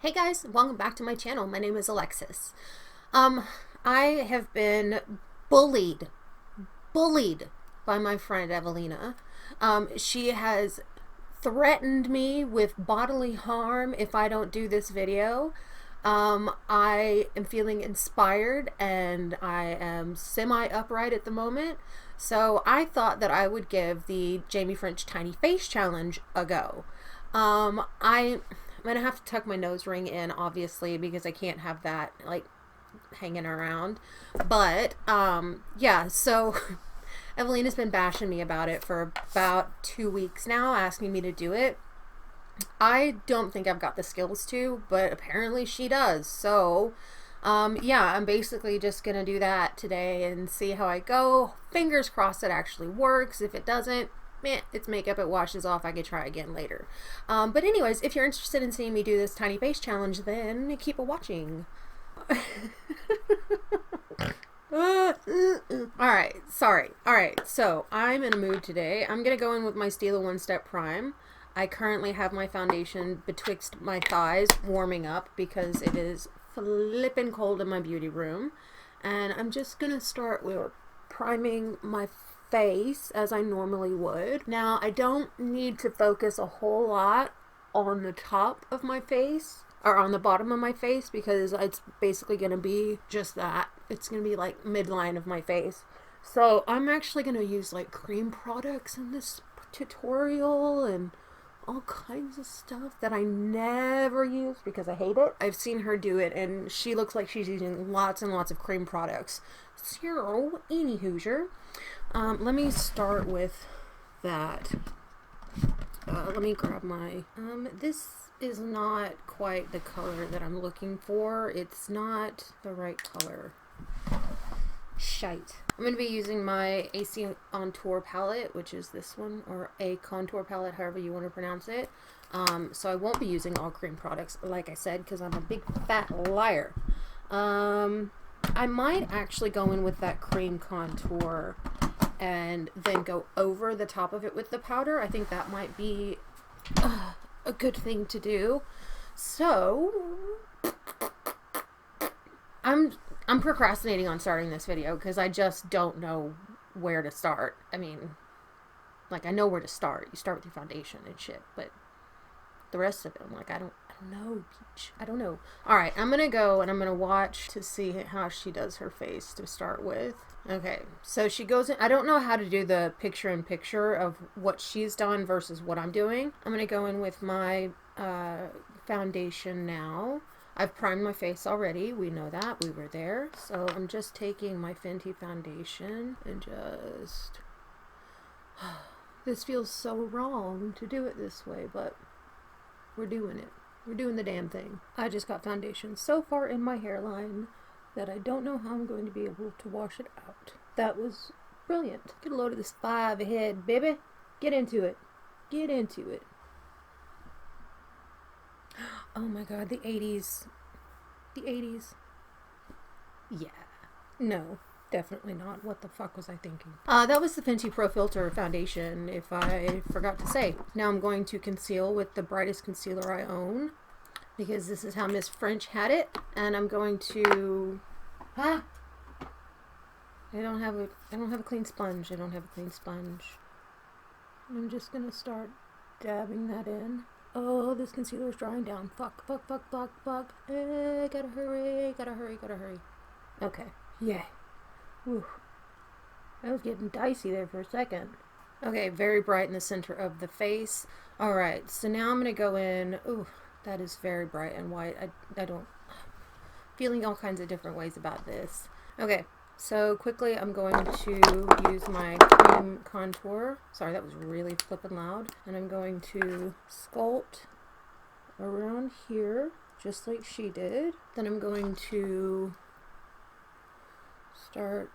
Hey guys, welcome back to my channel. My name is Alexis. I have been bullied by my friend Evelina. She has threatened me with bodily harm if I don't do this video. I am feeling inspired and I am semi-upright at the moment. So I thought that I would give the Jaime French Tiny Face Challenge a go. I'm gonna have to tuck my nose ring in, obviously, because I can't have that like hanging around. But yeah, so Evelina's been bashing me about it for about 2 weeks now, asking me to do it. I don't think I've got the skills to, but apparently she does. So yeah, I'm basically just gonna do that today and see how I go. Fingers crossed it actually works. If it doesn't, it's makeup, it washes off, I could try again later. But anyways, if you're interested in seeing me do this tiny face challenge, then keep watching. Alright, sorry. Alright, so I'm in a mood today. I'm gonna go in with my Stila One Step Prime. I currently have my foundation betwixt my thighs warming up because it is flippin' cold in my beauty room. And I'm just gonna start with priming my face as I normally would. Now, I don't need to focus a whole lot on the top of my face or on the bottom of my face because it's basically going to be just that. It's going to be like midline of my face. So I'm actually going to use like cream products in this tutorial and all kinds of stuff that I never use because I hate it. I've seen her do it and she looks like she's using lots and lots of cream products. So, any Hoosier. Let me start with that. Let me grab my, this is not quite the color that I'm looking for. It's not the right color. Shite. I'm going to be using my AC on Tour palette, which is this one, or a contour palette, however you want to pronounce it. So I won't be using all cream products, like I said, because I'm a big fat liar. I might actually go in with that cream contour and then go over the top of it with the powder. I think that might be a good thing to do. So I'm procrastinating on starting this video because I just don't know where to start. I mean, like, I know where to start. You start with your foundation and shit, but the rest of it, I'm like, I don't know, Peach. I don't know. Alright, I'm gonna go and I'm gonna watch to see how she does her face to start with. Okay, so she goes in. I don't know how to do the picture-in-picture of what she's done versus what I'm doing. I'm gonna go in with my foundation now. I've primed my face already. We know that. We were there. So I'm just taking my Fenty foundation and just... This feels so wrong to do it this way, but we're doing it. We're doing the damn thing. I just got foundation so far in my hairline that I don't know how I'm going to be able to wash it out. That was brilliant. Get a load of this 5 ahead, baby. Get into it. Get into it. Oh my god, the 80s. The 80s. Yeah. No, definitely not. What the fuck was I thinking? That was the Fenty Pro Filter foundation, if I forgot to say. Now I'm going to conceal with the brightest concealer I own, because this is how Miss French had it. And I'm going to... I don't have a clean sponge. I don't have a clean sponge. I'm just gonna start dabbing that in. Oh, this concealer is drying down. Fuck. Gotta hurry. Okay. Yay. Whew. I was getting dicey there for a second. Okay, very bright in the center of the face. Alright, so now I'm gonna go in. Ooh, that is very bright and white. I don't... Feeling all kinds of different ways about this. Okay, so quickly I'm going to use my cream contour. Sorry, that was really flippin' loud. And I'm going to sculpt around here, just like she did. Then I'm going to start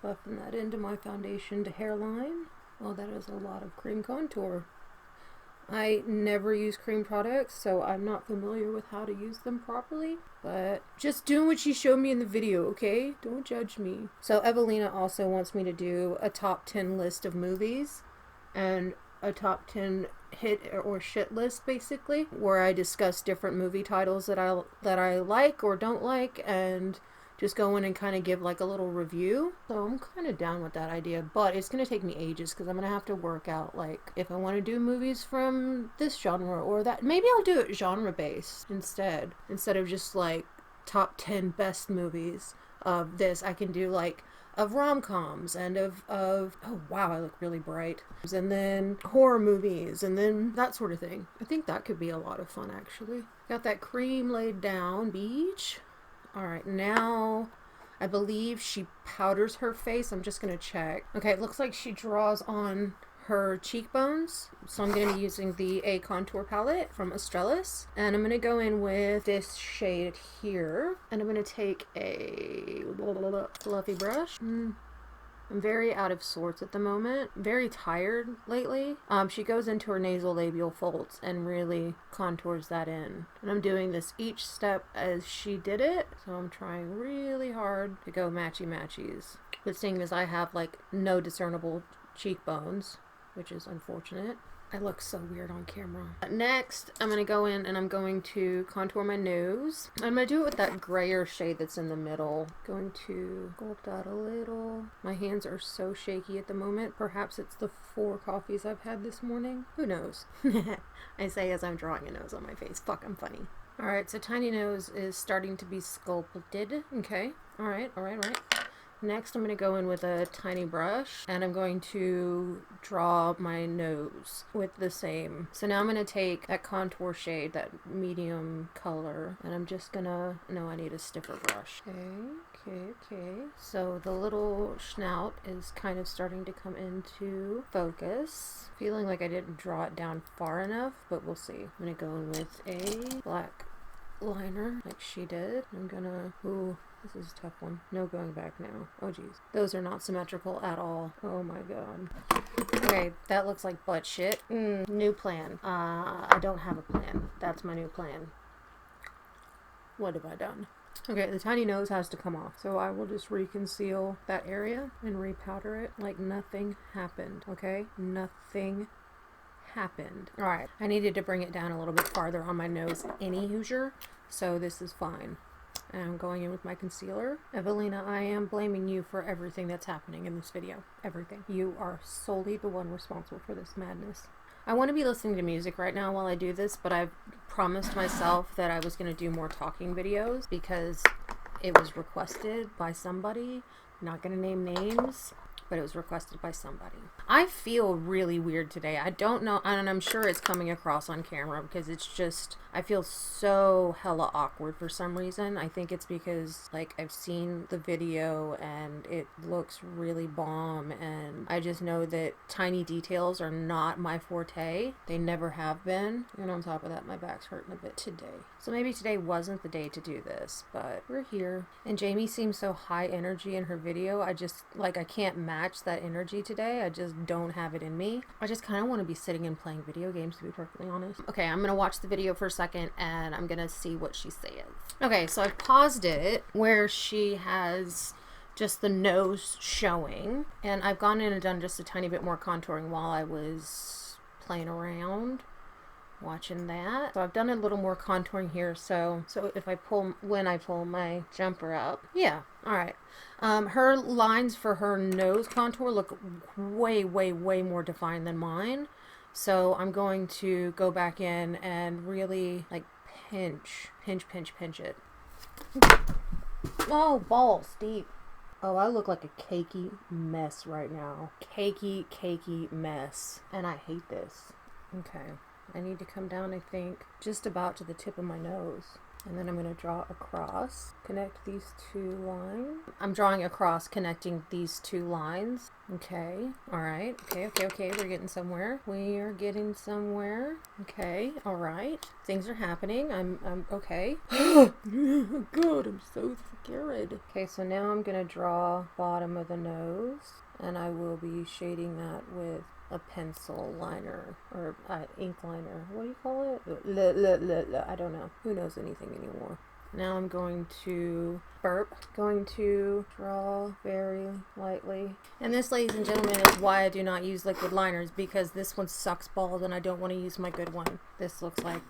buffing that into my foundation to hairline. Oh, that is a lot of cream contour. I never use cream products, so I'm not familiar with how to use them properly, but just doing what she showed me in the video, okay? Don't judge me. So Evelina also wants me to do a top 10 list of movies and a top 10 hit or shit list, basically, where I discuss different movie titles that I like or don't like, and just go in and kind of give like a little review. So I'm kind of down with that idea, but it's going to take me ages because I'm going to have to work out like if I want to do movies from this genre or that. Maybe I'll do it genre based instead of just like top 10 best movies of this. I can do like of rom-coms and of oh wow, I look really bright, and then horror movies and then that sort of thing. I think that could be a lot of fun actually. Got that cream laid down, beach. Alright, now I believe she powders her face. I'm just going to check. Okay, it looks like she draws on her cheekbones. So I'm going to be using the A Contour palette from Australis. And I'm going to go in with this shade here. And I'm going to take a fluffy brush. I'm very out of sorts at the moment. Very tired lately. She goes into her nasal labial folds and really contours that in. And I'm doing this each step as she did it. So I'm trying really hard to go matchy-matchies. But seeing as I have like no discernible cheekbones, which is unfortunate. I look so weird on camera. Next, I'm going to go in and I'm going to contour my nose. I'm going to do it with that grayer shade that's in the middle. Going to sculpt that a little. My hands are so shaky at the moment. Perhaps it's the 4 coffees I've had this morning. Who knows? I say as I'm drawing a nose on my face. Fuck, I'm funny. Alright, so tiny nose is starting to be sculpted. Okay. Alright. Next, I'm going to go in with a tiny brush and I'm going to draw my nose with the same. So now I'm going to take that contour shade, that medium color, and I'm just going to, no, I need a stiffer brush. Okay. So the little snout is kind of starting to come into focus. Feeling like I didn't draw it down far enough, but we'll see. I'm going to go in with a black liner like she did. I'm gonna, ooh, this is a tough one. No going back now. Oh geez. Those are not symmetrical at all. Oh my god. Okay, that looks like butt shit. New plan. I don't have a plan. That's my new plan. What have I done? Okay, the tiny nose has to come off. So I will just reconceal that area and repowder it like nothing happened. Okay? Nothing happened. Alright, I needed to bring it down a little bit farther on my nose any Hoosier, so this is fine. And I'm going in with my concealer. Evelina, I am blaming you for everything that's happening in this video. Everything. You are solely the one responsible for this madness. I want to be listening to music right now while I do this, but I've promised myself that I was going to do more talking videos because it was requested by somebody. I'm not going to name names, but it was requested by somebody. I feel really weird today. I don't know, and I'm sure it's coming across on camera because it's just, I feel so hella awkward for some reason. I think it's because, like, I've seen the video and it looks really bomb, and I just know that tiny details are not my forte. They never have been. And on top of that, my back's hurting a bit today. So maybe today wasn't the day to do this, but we're here. And Jamie seems so high energy in her video. I just, like, I can't match that energy today. I just don't have it in me. I just kind of want to be sitting and playing video games, to be perfectly honest. Okay, I'm gonna watch the video for a second and I'm gonna see what she says. Okay, so I've paused it where she has just the nose showing, and I've gone in and done just a tiny bit more contouring while I was playing around watching that. So I've done a little more contouring here, so if I pull, when I pull my jumper up, yeah, all right. Her lines for her nose contour look way more defined than mine, so I'm going to go back in and really like pinch it. Oh, balls deep. Oh, I look like a cakey mess right now. Cakey mess, and I hate this. Okay. I need to come down, I think, just about to the tip of my nose. And then I'm going to draw across, connect these 2 lines. I'm drawing across, connecting these 2 lines. Okay, alright, okay, we're getting somewhere. We are getting somewhere. Okay, alright. Things are happening. I'm okay. God, I'm so scared. Okay, so now I'm going to draw bottom of the nose. And I will be shading that with a pencil liner or ink liner. What do you call it? I don't know. Who knows anything anymore? Now I'm going to draw very lightly. And this, ladies and gentlemen, is why I do not use liquid liners, because this one sucks balls and I don't want to use my good one. This looks like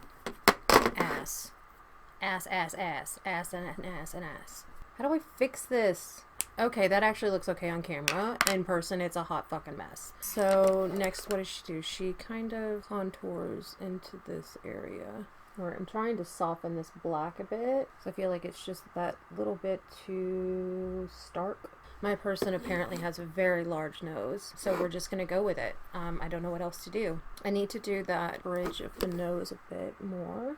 ass. Ass, ass, ass. Ass and ass and ass. How do I fix this? Okay, that actually looks okay on camera. In person, it's a hot fucking mess. So next, what does she do? She kind of contours into this area. Alright, I'm trying to soften this black a bit, so I feel like it's just that little bit too stark. My person apparently has a very large nose, so we're just going to go with it. I don't know what else to do. I need to do that bridge of the nose a bit more.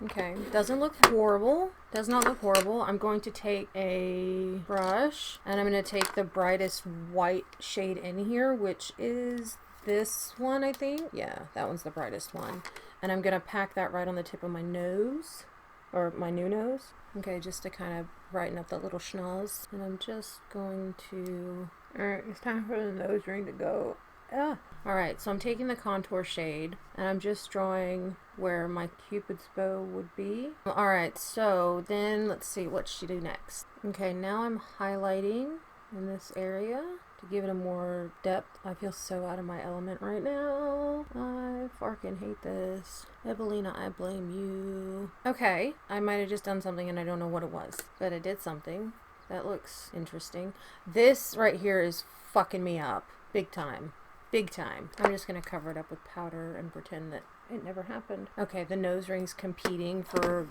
Okay, doesn't look horrible. Does not look horrible. I'm going to take a brush, and I'm going to take the brightest white shade in here, which is this one, I think. Yeah, that one's the brightest one. And I'm going to pack that right on the tip of my nose, or my new nose. Okay, just to kind of brighten up that little schnoz. And I'm just going to... Alright, it's time for the nose ring to go. Ah. Alright, so I'm taking the contour shade, and I'm just drawing where my Cupid's bow would be. Alright, so then let's see, what should she do next? Okay, now I'm highlighting in this area to give it a more depth. I feel so out of my element right now. I fucking hate this. Evelina, I blame you. Okay, I might have just done something and I don't know what it was, but I did something. That looks interesting. This right here is fucking me up. Big time. Big time. I'm just gonna cover it up with powder and pretend that it never happened. Okay, the nose ring's competing for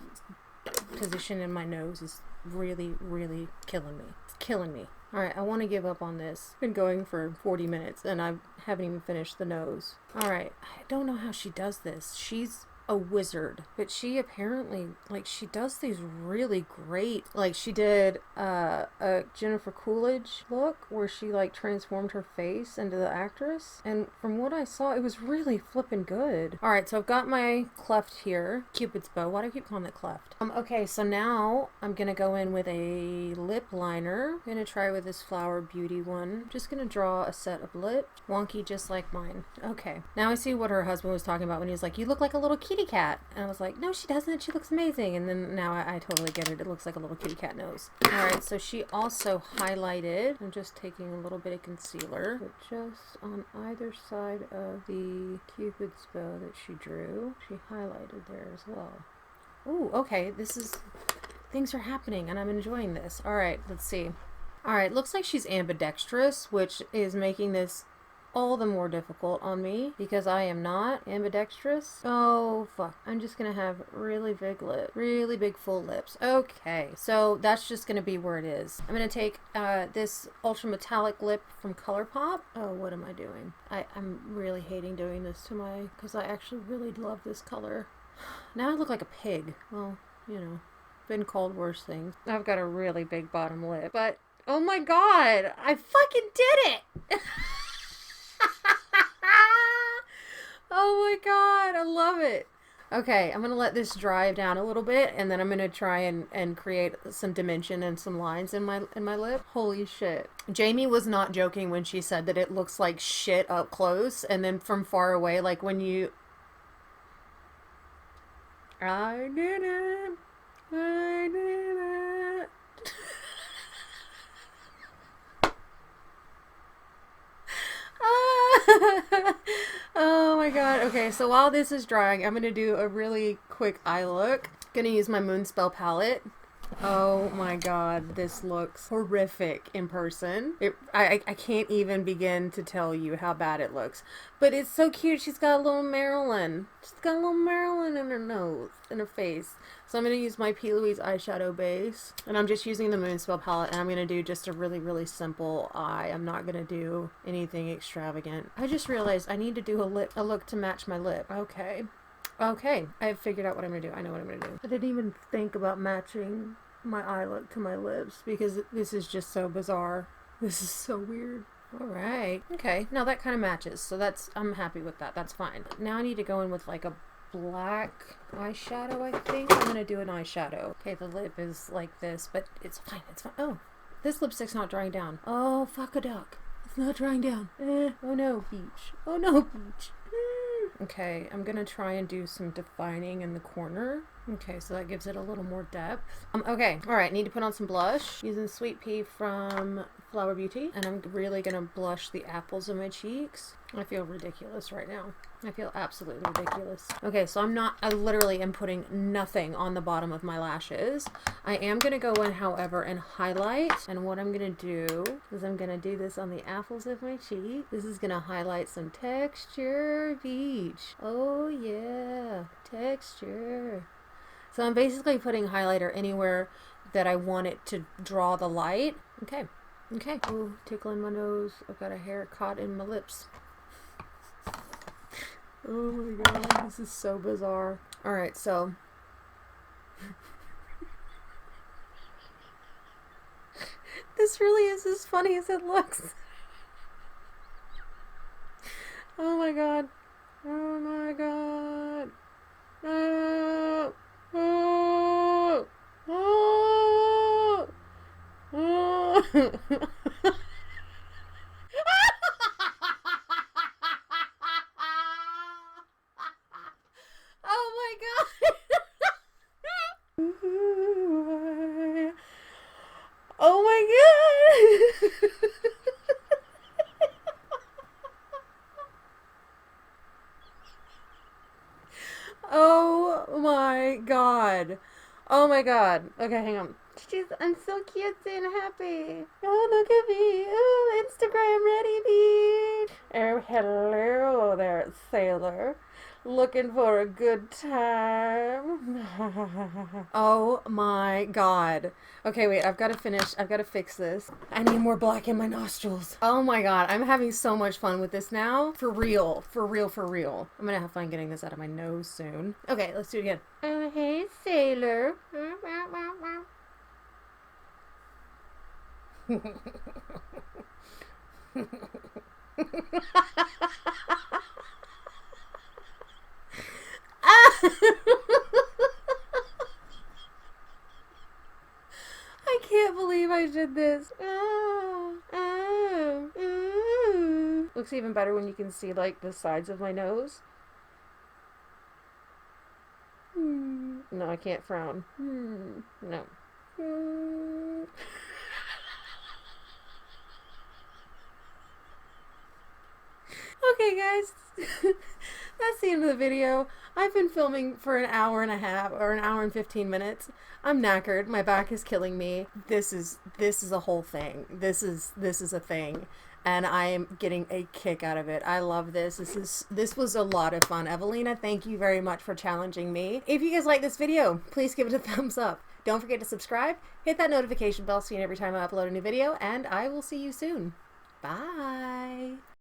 position in my nose is really, really killing me. It's killing me. Alright, I want to give up on this. Been going for 40 minutes and I haven't even finished the nose. Alright, I don't know how she does this. She's a wizard, but she apparently, like, she does these really great, like, she did a Jennifer Coolidge look where she, like, transformed her face into the actress, and from what I saw, it was really flippin' good. Alright, so I've got my cleft here, Cupid's bow. Why do I keep calling it cleft? Okay, so now I'm gonna go in with a lip liner. I'm gonna try with this Flower Beauty one. Just gonna draw a set of lips, wonky just like mine. Okay, now I see what her husband was talking about when he was like, you look like a little kitty cat. And I was like, no, she doesn't. She looks amazing. And then now I totally get it. It looks like a little kitty cat nose. Alright, so she also highlighted. I'm just taking a little bit of concealer, but just on either side of the Cupid's bow that she drew. She highlighted there as well. Ooh, okay. Things are happening and I'm enjoying this. Alright, let's see. Alright, looks like she's ambidextrous, which is making this all the more difficult on me because I am not ambidextrous. Oh, fuck. I'm just gonna have really big lips. Really big full lips. Okay, so that's just gonna be where it is. I'm gonna take this ultra metallic lip from ColourPop. Oh, what am I doing? I'm really hating doing this to my... because I actually really love this color. Now I look like a pig. Well, you know, been called worse things. I've got a really big bottom lip, but oh my god, I fucking did it! Oh my god, I love it. Okay, I'm gonna let this dry down a little bit, and then I'm gonna try and create some dimension and some lines in my lip. Holy shit. Jaime was not joking when she said that it looks like shit up close, and then from far away, like when you... I did it. I did it. Oh my god. Okay, so while this is drying, I'm gonna do a really quick eye look. Gonna use my Moonspell palette. Oh my god, this looks horrific in person. I can't even begin to tell you how bad it looks. But it's so cute. She's got a little Marilyn. She's got a little Marilyn in her nose, in her face. So I'm going to use my P. Louise eyeshadow base. And I'm just using the Moonspell palette. And I'm going to do just a really, really simple eye. I'm not going to do anything extravagant. I just realized I need to do a look to match my lip. Okay. Okay, I've figured out what I'm going to do. I know what I'm going to do. I didn't even think about matching my eye look to my lips because this is just so bizarre. This is so weird. Alright. Okay, now that kind of matches. So I'm happy with that. That's fine. Now I need to go in with like a black eyeshadow, I think. I'm going to do an eyeshadow. Okay, the lip is like this, but it's fine. It's fine. Oh, this lipstick's not drying down. Oh, fuck a duck. It's not drying down. Oh no, beach. Oh no, beach. Okay, I'm gonna try and do some defining in the corner. Okay, so that gives it a little more depth. Okay, alright, need to put on some blush. Using Sweet Pea from Flower Beauty. And I'm really gonna blush the apples of my cheeks. I feel ridiculous right now. I feel absolutely ridiculous. Okay, so I literally am putting nothing on the bottom of my lashes. I am gonna go in, however, and highlight. And what I'm gonna do is I'm gonna do this on the apples of my cheek. This is gonna highlight some texture, beach. Oh yeah, texture. So I'm basically putting highlighter anywhere that I want it to draw the light. Okay. Okay. Oh, tickling my nose. I've got a hair caught in my lips. Oh my god, this is so bizarre. Alright, so this really is as funny as it looks. Oh my god. Oh my god. Oh. Oh. Oh. Oh. Oh my god. Oh my god. Oh my god. Oh my god. Okay, hang on. I'm so cute and happy. Oh, look at me. Oh, Instagram ready, beach. Oh, hello there, sailor. Looking for a good time. Oh my god. Okay, wait, I've got to finish. I've got to fix this. I need more black in my nostrils. Oh my god, I'm having so much fun with this now. For real. For real, for real. I'm gonna have fun getting this out of my nose soon. Okay, let's do it again. Oh, hey, sailor. I can't believe I did this. Looks even better when you can see like the sides of my nose. No, I can't frown. No. Okay, guys. That's the end of the video. I've been filming for an hour and a half or an hour and 15 minutes. I'm knackered. My back is killing me. This is a whole thing. This is a thing. And I am getting a kick out of it. I love this. This was a lot of fun. Evelina, thank you very much for challenging me. If you guys like this video, please give it a thumbs up. Don't forget to subscribe. Hit that notification bell so you know every time I upload a new video. And I will see you soon. Bye.